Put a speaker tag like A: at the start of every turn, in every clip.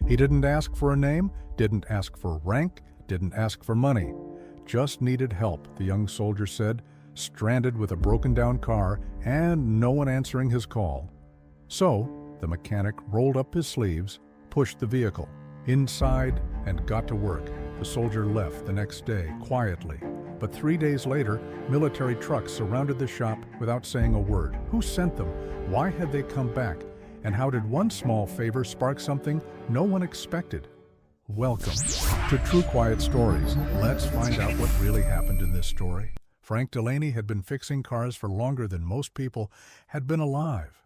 A: He didn't ask for a name, didn't ask for rank, didn't ask for money. Just needed help, the young soldier said, stranded with a broken-down car and no one answering his call. So, the mechanic rolled up his sleeves, pushed the vehicle inside, and got to work. The soldier left the next day, quietly. But 3 days later, military trucks surrounded the shop without saying a word. Who sent them? Why had they come back? And how did one small favor spark something no one expected? Welcome to True Quiet Stories. Let's find out what really happened in this story. Frank Delaney had been fixing cars for longer than most people had been alive.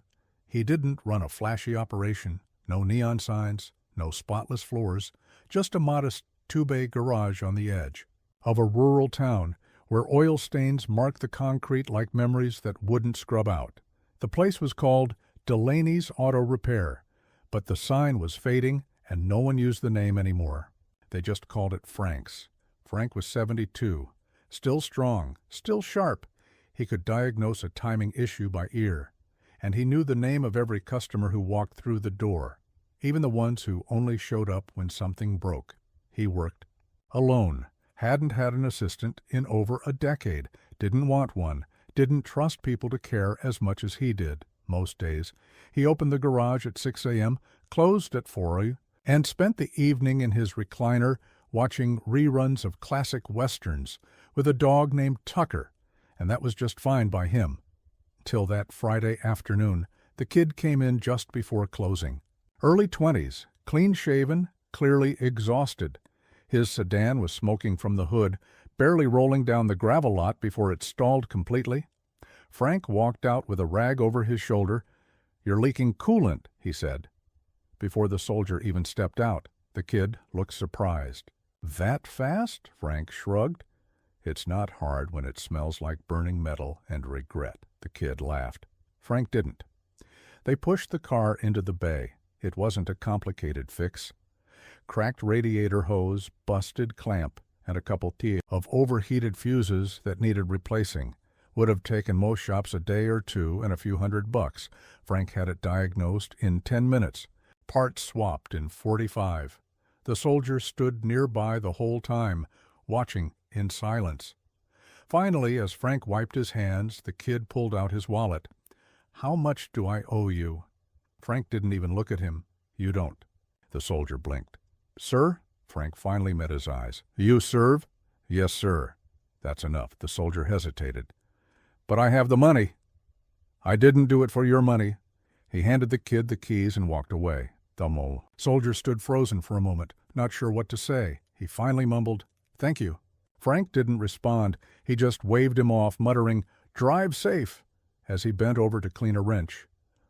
A: He didn't run a flashy operation, no neon signs, no spotless floors, just a modest two-bay garage on the edge of a rural town where oil stains marked the concrete like memories that wouldn't scrub out. The place was called Delaney's Auto Repair, but the sign was fading and no one used the name anymore. They just called it Frank's. Frank was 72, still strong, still sharp. He could diagnose a timing issue by ear, and he knew the name of every customer who walked through the door, even the ones who only showed up when something broke. He worked alone, hadn't had an assistant in over a decade, didn't want one, didn't trust people to care as much as he did. Most days, he opened the garage at 6 a.m., closed at 4 and spent the evening in his recliner watching reruns of classic westerns with a dog named Tucker, and that was just fine by him. Till that Friday afternoon, the kid came in just before closing. Early 20s, clean-shaven, clearly exhausted. His sedan was smoking from the hood, barely rolling down the gravel lot before it stalled completely. Frank walked out with a rag over his shoulder. "You're leaking coolant," he said. Before the soldier even stepped out, the kid looked surprised. "That fast?" Frank shrugged. "It's not hard when it smells like burning metal and regret," the kid laughed. Frank didn't. They pushed the car into the bay. It wasn't a complicated fix. Cracked radiator hose, busted clamp, and a couple of overheated fuses that needed replacing. Would have taken most shops a day or two and a few $100. Frank had it diagnosed in 10 minutes. Parts swapped in 45. The soldier stood nearby the whole time, watching in silence. Finally, as Frank wiped his hands, the kid pulled out his wallet. "How much do I owe you?" Frank didn't even look at him. "You don't." The soldier blinked. "Sir?" Frank finally met his eyes. "You serve?" "Yes, sir." "That's enough." The soldier hesitated. "But I have the money." "I didn't do it for your money." He handed the kid the keys and walked away. The soldier stood frozen for a moment, not sure what to say. He finally mumbled, "Thank you." Frank didn't respond. He just waved him off, muttering, "Drive safe," as he bent over to clean a wrench.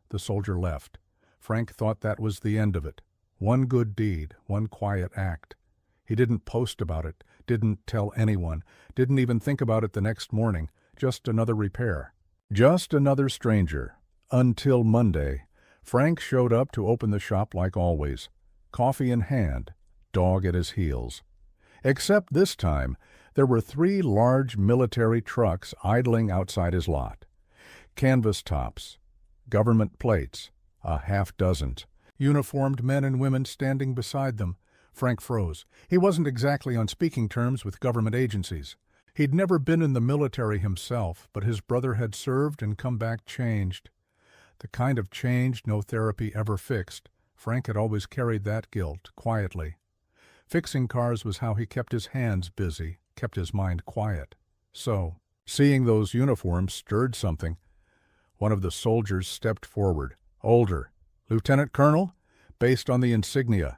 A: The soldier left. Frank thought that was the end of it. One good deed, one quiet act. He didn't post about it, didn't tell anyone, didn't even think about it the next morning. Just another repair. Just another stranger. Until Monday. Frank showed up to open the shop like always. Coffee in hand, dog at his heels. Except this time, there were 3 large military trucks idling outside his lot. Canvas tops, government plates, a half-dozen. Uniformed men and women standing beside them. Frank froze. He wasn't exactly on speaking terms with government agencies. He'd never been in the military himself, but his brother had served and come back changed. The kind of change no therapy ever fixed. Frank had always carried that guilt, quietly. Fixing cars was how he kept his hands busy, kept his mind quiet. So, seeing those uniforms stirred something. One of the soldiers stepped forward, older. "Lieutenant Colonel?" "Based on the insignia."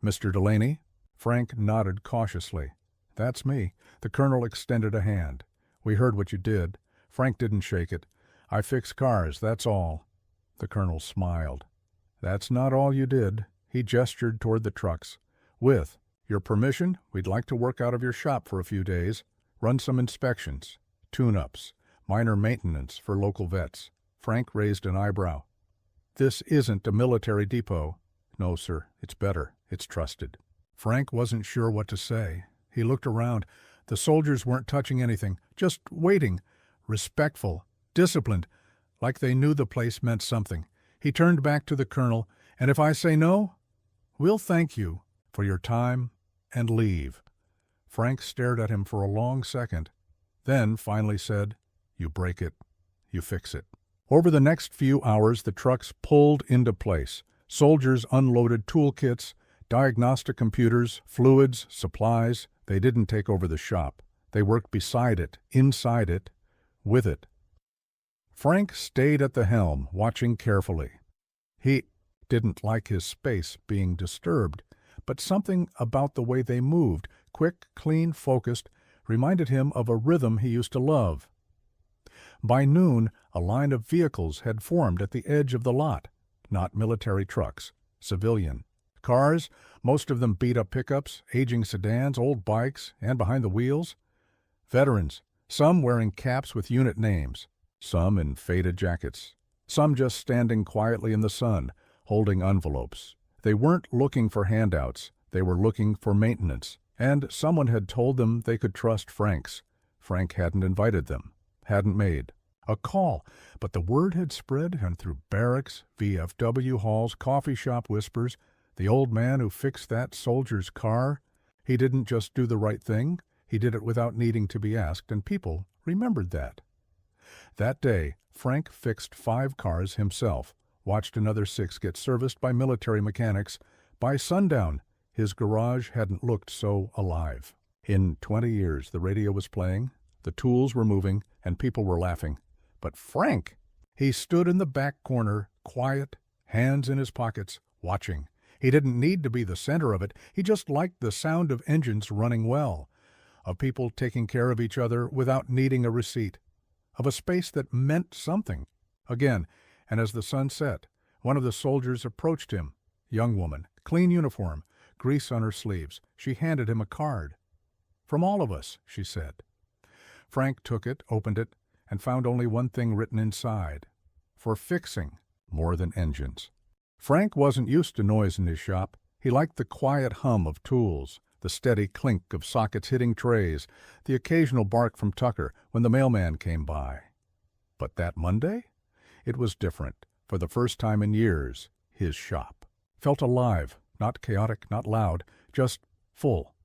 A: "Mr. Delaney?" Frank nodded cautiously. "That's me." The colonel extended a hand. "We heard what you did." Frank didn't shake it. "I fix cars, that's all." The colonel smiled. "That's not all you did." He gestured toward the trucks. "With your permission, we'd like to work out of your shop for a few days, run some inspections, tune-ups, minor maintenance for local vets." Frank raised an eyebrow. "This isn't a military depot." "No, sir. It's better. It's trusted." Frank wasn't sure what to say. He looked around. The soldiers weren't touching anything, just waiting, respectful, disciplined, like they knew the place meant something. He turned back to the colonel. "And if I say no?" "We'll thank you for your time and leave." Frank stared at him for a long second, then finally said, "You break it, you fix it." Over the next few hours, the trucks pulled into place. Soldiers unloaded toolkits, diagnostic computers, fluids, supplies. They didn't take over the shop. They worked beside it, inside it, with it. Frank stayed at the helm, watching carefully. He didn't like his space being disturbed, but something about the way they moved, quick, clean, focused, reminded him of a rhythm he used to love. By noon, a line of vehicles had formed at the edge of the lot. Not military trucks, civilian. Cars, most of them beat-up pickups, aging sedans, old bikes, and behind the wheels, veterans, some wearing caps with unit names, some in faded jackets, some just standing quietly in the sun, holding envelopes. They weren't looking for handouts, they were looking for maintenance, and someone had told them they could trust Frank's. Frank hadn't invited them, hadn't made a call, but the word had spread, and through barracks, VFW halls, coffee shop whispers, the old man who fixed that soldier's car, he didn't just do the right thing, he did it without needing to be asked, and people remembered that. That day, Frank fixed 5 cars himself, watched another 6 get serviced by military mechanics. By sundown, his garage hadn't looked so alive. In 20 years, the radio was playing, the tools were moving, and people were laughing. But Frank, he stood in the back corner, quiet, hands in his pockets, watching. He didn't need to be the center of it. He just liked the sound of engines running well, of people taking care of each other without needing a receipt, of a space that meant something. Again, and as the sun set, one of the soldiers approached him. Young woman, clean uniform, grease on her sleeves. She handed him a card. "From all of us," she said. Frank took it, opened it, and found only one thing written inside: for fixing more than engines. Frank wasn't used to noise in his shop. He liked the quiet hum of tools, the steady clink of sockets hitting trays, the occasional bark from Tucker when the mailman came by. But that Monday? It was different. For the first time in years, his shop felt alive, not chaotic, not loud, just full.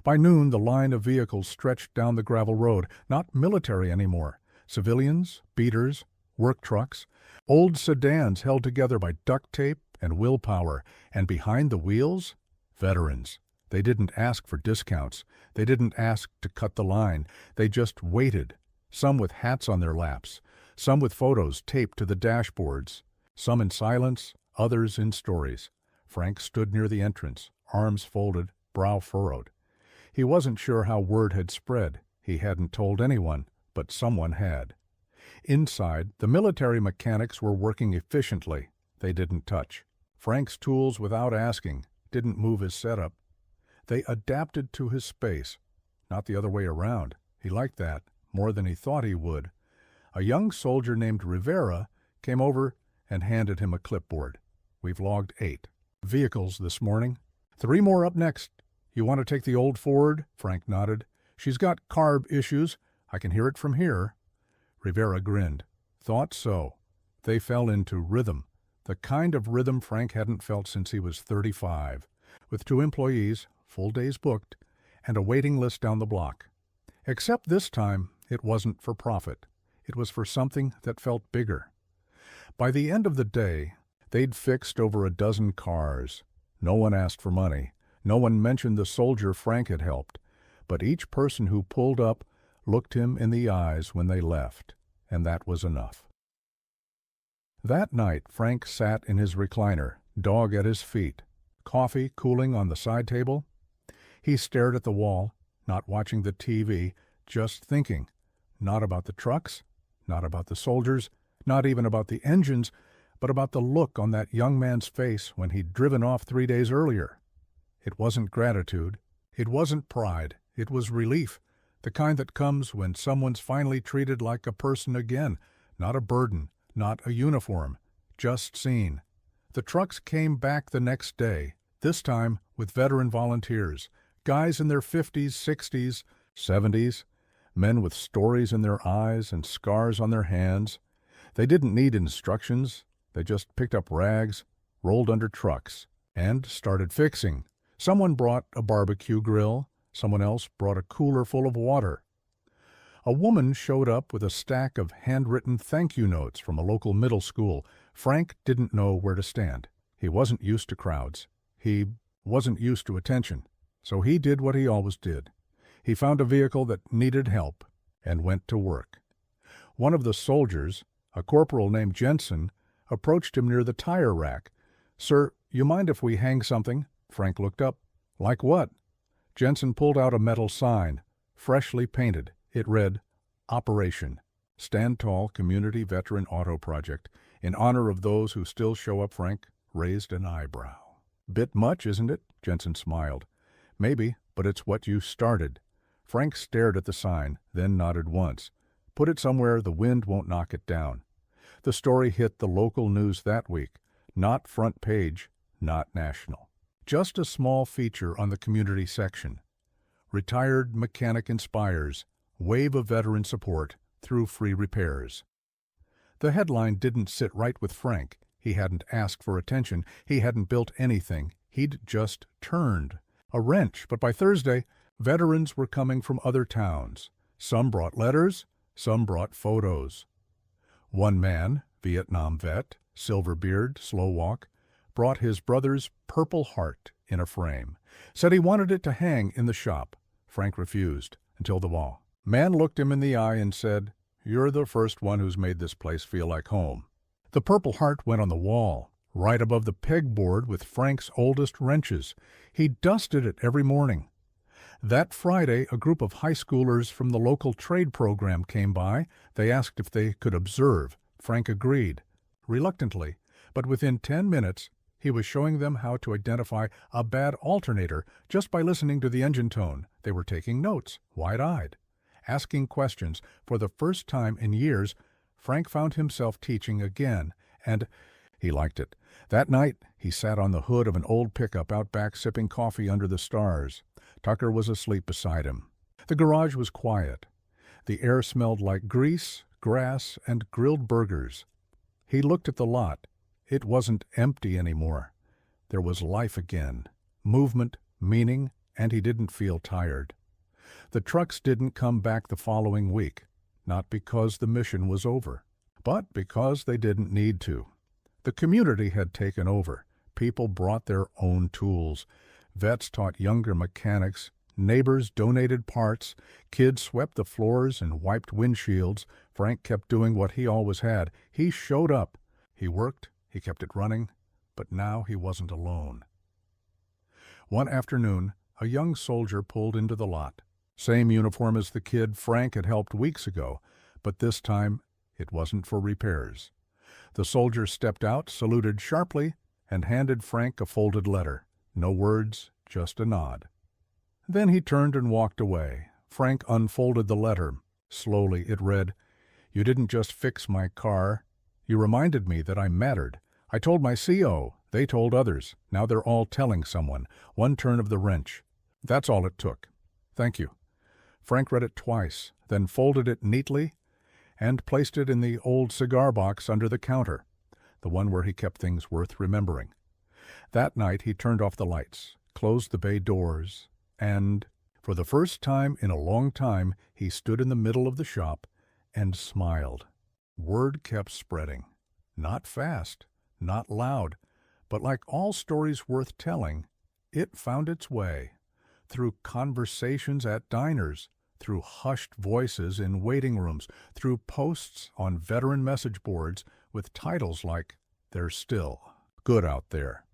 A: By noon, the line of vehicles stretched down the gravel road, not military anymore. Civilians, beaters, work trucks, old sedans held together by duct tape and willpower, and behind the wheels, veterans. They didn't ask for discounts. They didn't ask to cut the line. They just waited, some with hats on their laps, some with photos taped to the dashboards, some in silence, others in stories. Frank stood near the entrance, arms folded, brow furrowed. He wasn't sure how word had spread. He hadn't told anyone, but someone had. Inside, the military mechanics were working efficiently. They didn't touch Frank's tools without asking, didn't move his setup. They adapted to his space, not the other way around. He liked that more than he thought he would. A young soldier named Rivera came over and handed him a clipboard. "We've logged 8 vehicles this morning. 3 more up next. You want to take the old Ford?" Frank nodded. "She's got carb issues. I can hear it from here." Rivera grinned. Thought so. They fell into rhythm, the kind of rhythm Frank hadn't felt since he was 35, with 2 employees, full days booked, and a waiting list down the block. Except this time, it wasn't for profit. It was for something that felt bigger. By the end of the day, they'd fixed over a dozen cars. No one asked for money. No one mentioned the soldier Frank had helped. But each person who pulled up looked him in the eyes when they left, and that was enough. That night, Frank sat in his recliner, dog at his feet, coffee cooling on the side table. He stared at the wall, not watching the TV, just thinking, not about the trucks, not about the soldiers, not even about the engines, but about the look on that young man's face when he'd driven off 3 days earlier. It wasn't gratitude. It wasn't pride. It was relief, the kind that comes when someone's finally treated like a person again, not a burden, not a uniform, just seen. The trucks came back the next day, this time with veteran volunteers, guys in their 50s, 60s, 70s, men with stories in their eyes and scars on their hands. They didn't need instructions. They just picked up rags, rolled under trucks, and started fixing. Someone brought a barbecue grill. Someone else brought a cooler full of water. A woman showed up with a stack of handwritten thank you notes from a local middle school. Frank didn't know where to stand. He wasn't used to crowds. He wasn't used to attention. So he did what he always did. He found a vehicle that needed help and went to work. One of the soldiers, a corporal named Jensen, approached him near the tire rack. "Sir, you mind if we hang something?" Frank looked up. "Like what?" Jensen pulled out a metal sign, freshly painted. It read, "Operation Stand Tall Community Veteran Auto Project, in honor of those who still show up." Frank raised an eyebrow. "Bit much, isn't it?" Jensen smiled. "Maybe, but it's what you started." Frank stared at the sign, then nodded once. "Put it somewhere the wind won't knock it down." The story hit the local news that week. Not front page, not national. Just a small feature on the community section. Retired mechanic inspires, wave of veteran support through free repairs. The headline didn't sit right with Frank. He hadn't asked for attention. He hadn't built anything. He'd just turned a wrench. But by Thursday, veterans were coming from other towns. Some brought letters, some brought photos. One man, Vietnam vet, silver beard, slow walk, brought his brother's Purple Heart in a frame. Said he wanted it to hang in the shop. Frank refused until the wall. Man looked him in the eye and said, "You're the first one who's made this place feel like home." The Purple Heart went on the wall, right above the pegboard with Frank's oldest wrenches. He dusted it every morning. That Friday, a group of high schoolers from the local trade program came by. They asked if they could observe. Frank agreed, reluctantly, but within 10 minutes, he was showing them how to identify a bad alternator just by listening to the engine tone. They were taking notes, wide-eyed, asking questions. For the first time in years, Frank found himself teaching again, and he liked it. That night, he sat on the hood of an old pickup out back sipping coffee under the stars. Tucker was asleep beside him. The garage was quiet. The air smelled like grease, grass, and grilled burgers. He looked at the lot. It wasn't empty anymore. There was life again, movement, meaning, and he didn't feel tired. The trucks didn't come back the following week, not because the mission was over, but because they didn't need to. The community had taken over. People brought their own tools. Vets taught younger mechanics. Neighbors donated parts. Kids swept the floors and wiped windshields. Frank kept doing what he always had. He showed up. He worked. He kept it running. But now he wasn't alone. One afternoon, a young soldier pulled into the lot. Same uniform as the kid Frank had helped weeks ago, but this time it wasn't for repairs. The soldier stepped out, saluted sharply, and handed Frank a folded letter. No words, just a nod. Then he turned and walked away. Frank unfolded the letter. Slowly it read, "You didn't just fix my car. You reminded me that I mattered. I told my CO. They told others. Now they're all telling someone. One turn of the wrench. That's all it took. Thank you." Frank read it twice, then folded it neatly and placed it in the old cigar box under the counter, the one where he kept things worth remembering. That night he turned off the lights, closed the bay doors, and, for the first time in a long time, he stood in the middle of the shop and smiled. Word kept spreading. Not fast, not loud, but like all stories worth telling, it found its way. Through conversations at diners, through hushed voices in waiting rooms, through posts on veteran message boards with titles like, "They're still good out there."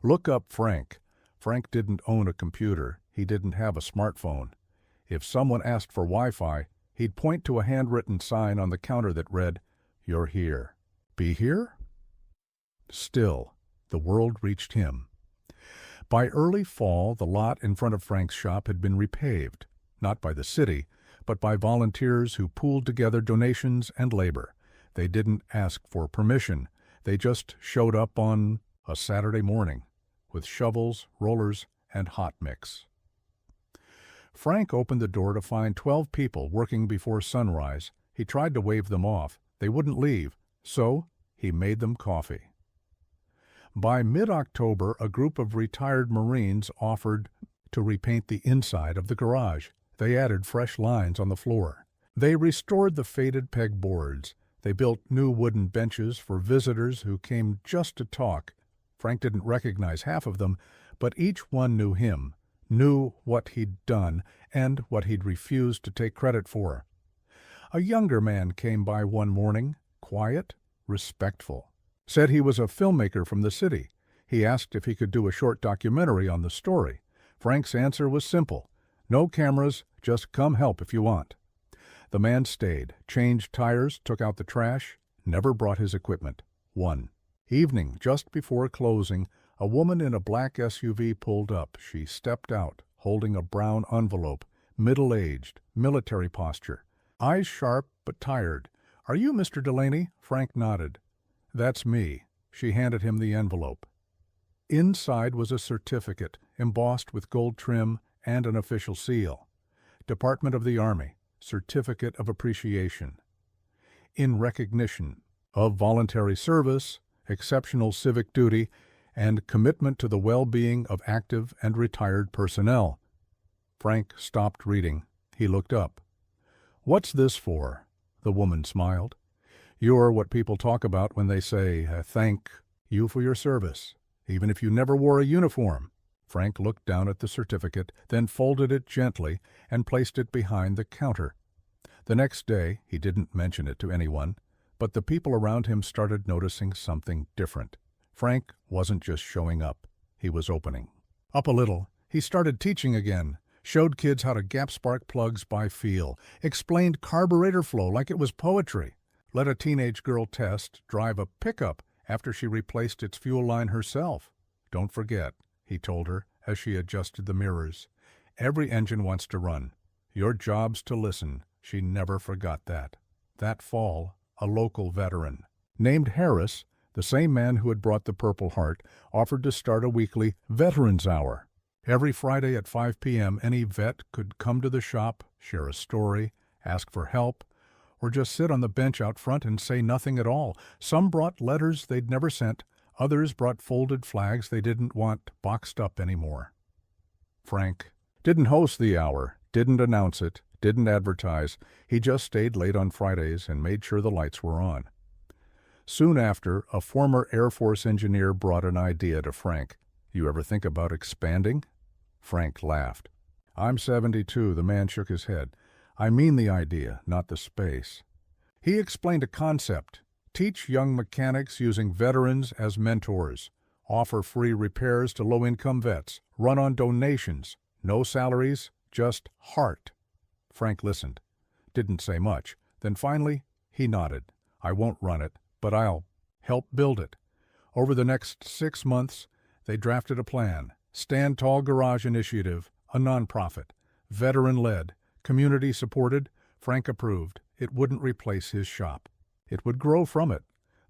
A: Look up Frank. Frank didn't own a computer. He didn't have a smartphone. If someone asked for Wi-Fi, he'd point to a handwritten sign on the counter that read, "You're here." Be here? Still, the world reached him. By early fall, the lot in front of Frank's shop had been repaved, not by the city, but by volunteers who pooled together donations and labor. They didn't ask for permission. They just showed up on a Saturday morning with shovels, rollers, and hot mix. Frank opened the door to find 12 people working before sunrise. He tried to wave them off. They wouldn't leave, so he made them coffee. By mid-October, a group of retired Marines offered to repaint the inside of the garage. They added fresh lines on the floor. They restored the faded pegboards. They built new wooden benches for visitors who came just to talk. Frank didn't recognize half of them, but each one knew him, knew what he'd done and what he'd refused to take credit for. A younger man came by one morning, quiet, respectful. Said he was a filmmaker from the city. He asked if he could do a short documentary on the story. Frank's answer was simple. No cameras, just come help if you want. The man stayed, changed tires, took out the trash, never brought his equipment. Evening, just before closing, a woman in a black SUV pulled up. She stepped out, holding a brown envelope, middle-aged, military posture. Eyes sharp but tired. "Are you Mr. Delaney?" Frank nodded. "That's me." She handed him the envelope. Inside was a certificate, embossed with gold trim and an official seal. Department of the Army, Certificate of Appreciation. In recognition of voluntary service, exceptional civic duty, and commitment to the well-being of active and retired personnel. Frank stopped reading. He looked up. "What's this for?" The woman smiled. "You're what people talk about when they say, thank you for your service, even if you never wore a uniform." Frank looked down at the certificate, then folded it gently and placed it behind the counter. The next day, he didn't mention it to anyone, but the people around him started noticing something different. Frank wasn't just showing up. He was opening up a little. He started teaching again, showed kids how to gap spark plugs by feel, explained carburetor flow like it was poetry, let a teenage girl test drive a pickup after she replaced its fuel line herself. "Don't forget," he told her as she adjusted the mirrors. "Every engine wants to run. Your job's to listen." She never forgot that. That fall, a local veteran named Harris, the same man who had brought the Purple Heart, offered to start a weekly Veterans Hour. Every Friday at 5 p.m., any vet could come to the shop, share a story, ask for help, or just sit on the bench out front and say nothing at all. Some brought letters they'd never sent. Others brought folded flags they didn't want boxed up anymore. Frank didn't host the hour, didn't announce it, didn't advertise. He just stayed late on Fridays and made sure the lights were on. Soon after, a former Air Force engineer brought an idea to Frank. "You ever think about expanding?" Frank laughed. "I'm 72, the man shook his head. "I mean the idea, not the space." He explained a concept. Teach young mechanics using veterans as mentors. Offer free repairs to low-income vets. Run on donations. No salaries, just heart. Frank listened. Didn't say much. Then finally, he nodded. "I won't run it, but I'll help build it." Over the next 6 months, they drafted a plan. Stand Tall Garage Initiative, a nonprofit. Veteran-led, community-supported. Frank approved. It wouldn't replace his shop. It would grow from it.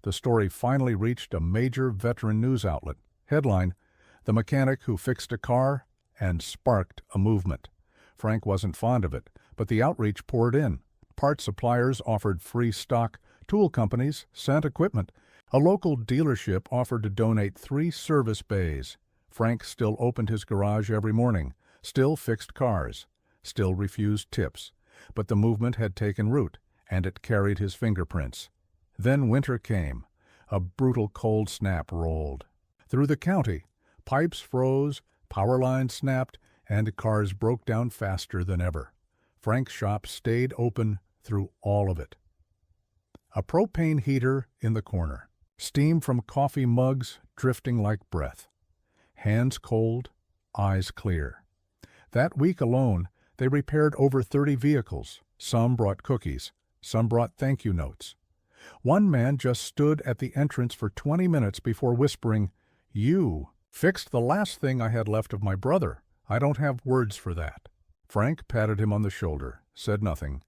A: The story finally reached a major veteran news outlet. Headline: "The Mechanic Who Fixed a Car and Sparked a Movement." Frank wasn't fond of it, but the outreach poured in. Part suppliers offered free stock. Tool companies sent equipment. A local dealership offered to donate 3 service bays. Frank still opened his garage every morning, still fixed cars, still refused tips. But the movement had taken root, and it carried his fingerprints. Then winter came. A brutal cold snap rolled through the county. Pipes froze, power lines snapped, and cars broke down faster than ever. Frank's shop stayed open through all of it. A propane heater in the corner. Steam from coffee mugs drifting like breath. Hands cold, eyes clear. That week alone, they repaired over 30 vehicles. Some brought cookies. Some brought thank you notes. One man just stood at the entrance for 20 minutes before whispering, "You fixed the last thing I had left of my brother. I don't have words for that." Frank patted him on the shoulder, said nothing.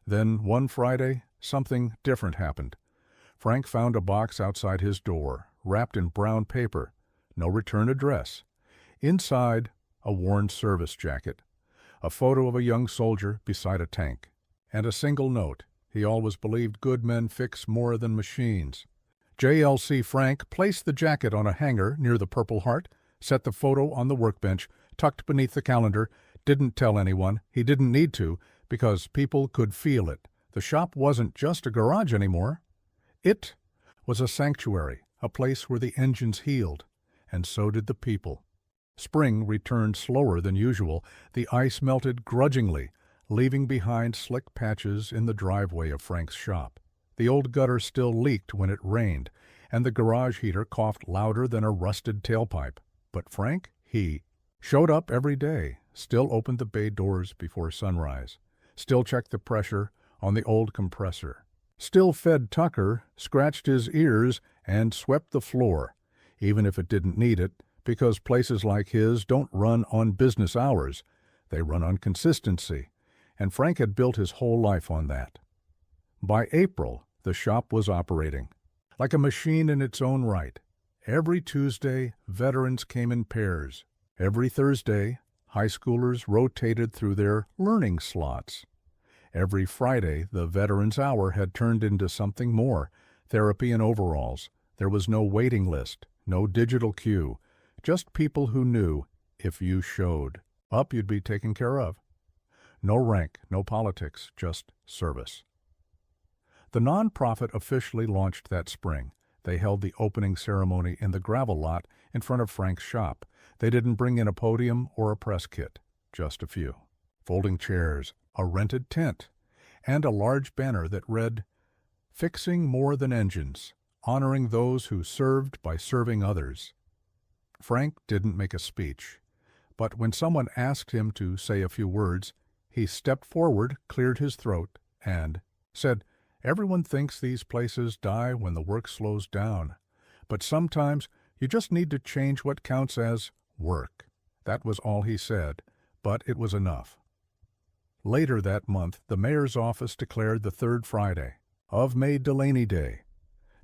A: Then one Friday, something different happened. Frank found a box outside his door, wrapped in brown paper. No return address. Inside, a worn service jacket. A photo of a young soldier beside a tank. And a single note. He always believed good men fix more than machines. JLC Frank placed the jacket on a hanger near the Purple Heart, set the photo on the workbench, tucked beneath the calendar, didn't tell anyone. He didn't need to, because people could feel it. The shop wasn't just a garage anymore. It was a sanctuary, a place where the engines healed, and so did the people. Spring returned slower than usual. The ice melted grudgingly, leaving behind slick patches in the driveway of Frank's shop. The old gutter still leaked when it rained, and the garage heater coughed louder than a rusted tailpipe. But Frank, he showed up every day, still opened the bay doors before sunrise, still checked the pressure on the old compressor, still fed Tucker, scratched his ears, and swept the floor, even if it didn't need it, because places like his don't run on business hours. They run on consistency, and Frank had built his whole life on that. By April, the shop was operating like a machine in its own right. Every Tuesday, veterans came in pairs. Every Thursday, high schoolers rotated through their learning slots. Every Friday, the Veterans Hour had turned into something more, therapy in overalls. There was no waiting list, no digital queue, just people who knew if you showed up, you'd be taken care of. No rank, no politics, just service. The nonprofit officially launched that spring. They held the opening ceremony in the gravel lot in front of Frank's shop. They didn't bring in a podium or a press kit, just a few. Folding chairs, a rented tent, and a large banner that read, "Fixing More Than Engines, Honoring Those Who Served by Serving Others." Frank didn't make a speech, but when someone asked him to say a few words, he stepped forward, cleared his throat, and said, "Everyone thinks these places die when the work slows down, but sometimes you just need to change what counts as work." That was all he said, but it was enough. Later that month, the mayor's office declared the third Friday of May Delaney Day,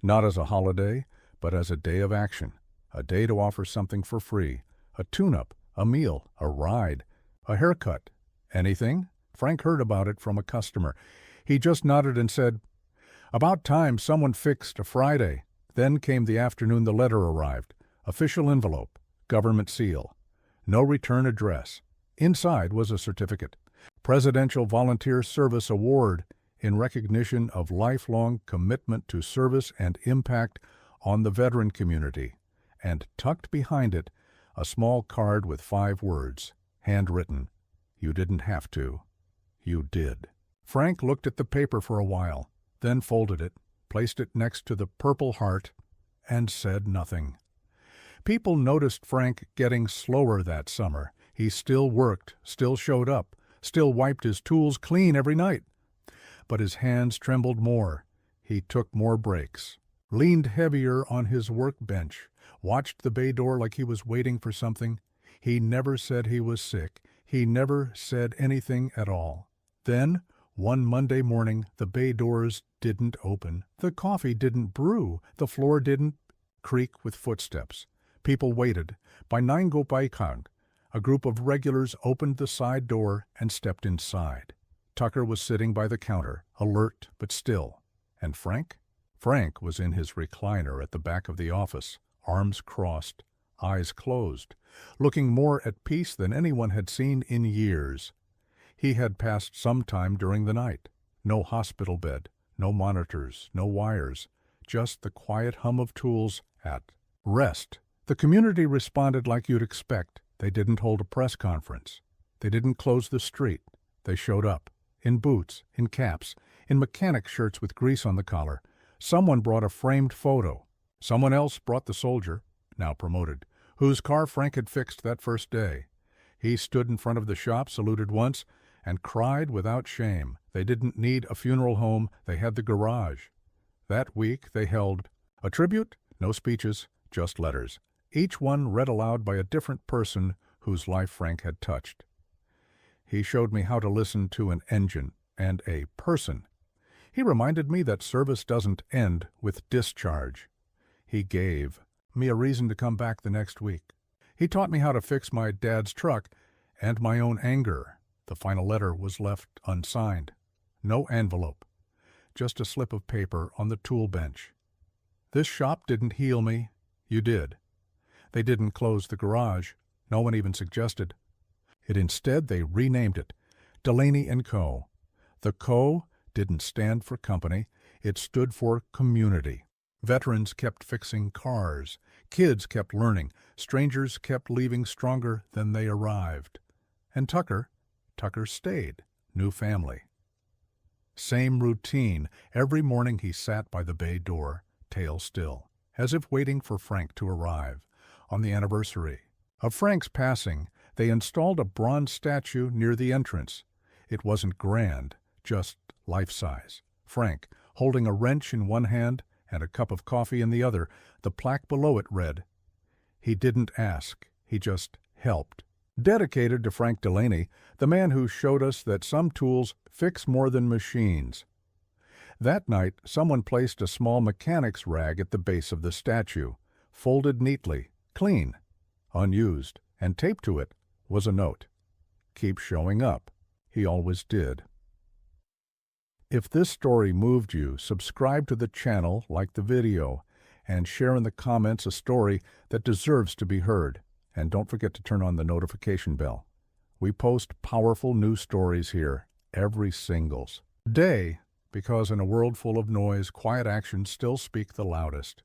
A: not as a holiday, but as a day of action, a day to offer something for free, a tune-up, a meal, a ride, a haircut, anything. Frank heard about it from a customer. He just nodded and said, "About time someone fixed a Friday." Then came the afternoon the letter arrived. Official envelope, government seal. No return address. Inside was a certificate. Presidential Volunteer Service Award in recognition of lifelong commitment to service and impact on the veteran community. And tucked behind it, a small card with 5 words, handwritten. You didn't have to. You did. Frank looked at the paper for a while, then folded it, placed it next to the Purple Heart, and said nothing. People noticed Frank getting slower that summer. He still worked, still showed up, still wiped his tools clean every night. But his hands trembled more. He took more breaks, leaned heavier on his workbench, watched the bay door like he was waiting for something. He never said he was sick. He never said anything at all. Then, one Monday morning, the bay doors didn't open. The coffee didn't brew. The floor didn't creak with footsteps. People waited. By 9 go by count, a group of regulars opened the side door and stepped inside. Tucker was sitting by the counter, alert but still. And Frank? Frank was in his recliner at the back of the office, arms crossed, eyes closed, looking more at peace than anyone had seen in years. He had passed some time during the night. No hospital bed, no monitors, no wires, just the quiet hum of tools at rest. The community responded like you'd expect. They didn't hold a press conference. They didn't close the street. They showed up, in boots, in caps, in mechanic shirts with grease on the collar. Someone brought a framed photo. Someone else brought the soldier, now promoted, whose car Frank had fixed that first day. He stood in front of the shop, saluted once, and cried without shame. They didn't need a funeral home. They had the garage. That week they held a tribute, no speeches, just letters, each one read aloud by a different person whose life Frank had touched. He showed me how to listen to an engine and a person. He reminded me that service doesn't end with discharge. He gave me a reason to come back the next week. He taught me how to fix my dad's truck and my own anger. The final letter was left unsigned. No envelope, just a slip of paper on the tool bench. This shop didn't heal me. You did. They didn't close the garage. No one even suggested. Instead, they renamed it Delaney & Co. The Co. didn't stand for company. It stood for community. Veterans kept fixing cars. Kids kept learning. Strangers kept leaving stronger than they arrived. And Tucker stayed. New family. Same routine. Every morning he sat by the bay door, tail still, as if waiting for Frank to arrive. On the anniversary of Frank's passing, they installed a bronze statue near the entrance. It wasn't grand, just life-size. Frank, holding a wrench in one hand and a cup of coffee in the other. The plaque below it read, "He didn't ask, he just helped." Dedicated to Frank Delaney, the man who showed us that some tools fix more than machines. That night, someone placed a small mechanic's rag at the base of the statue, folded neatly, clean, unused, and taped to it was a note. Keep showing up. He always did. If this story moved you, subscribe to the channel, like the video, and share in the comments a story that deserves to be heard. And don't forget to turn on the notification bell. We post powerful news stories here every single day, because in a world full of noise, quiet actions still speak the loudest.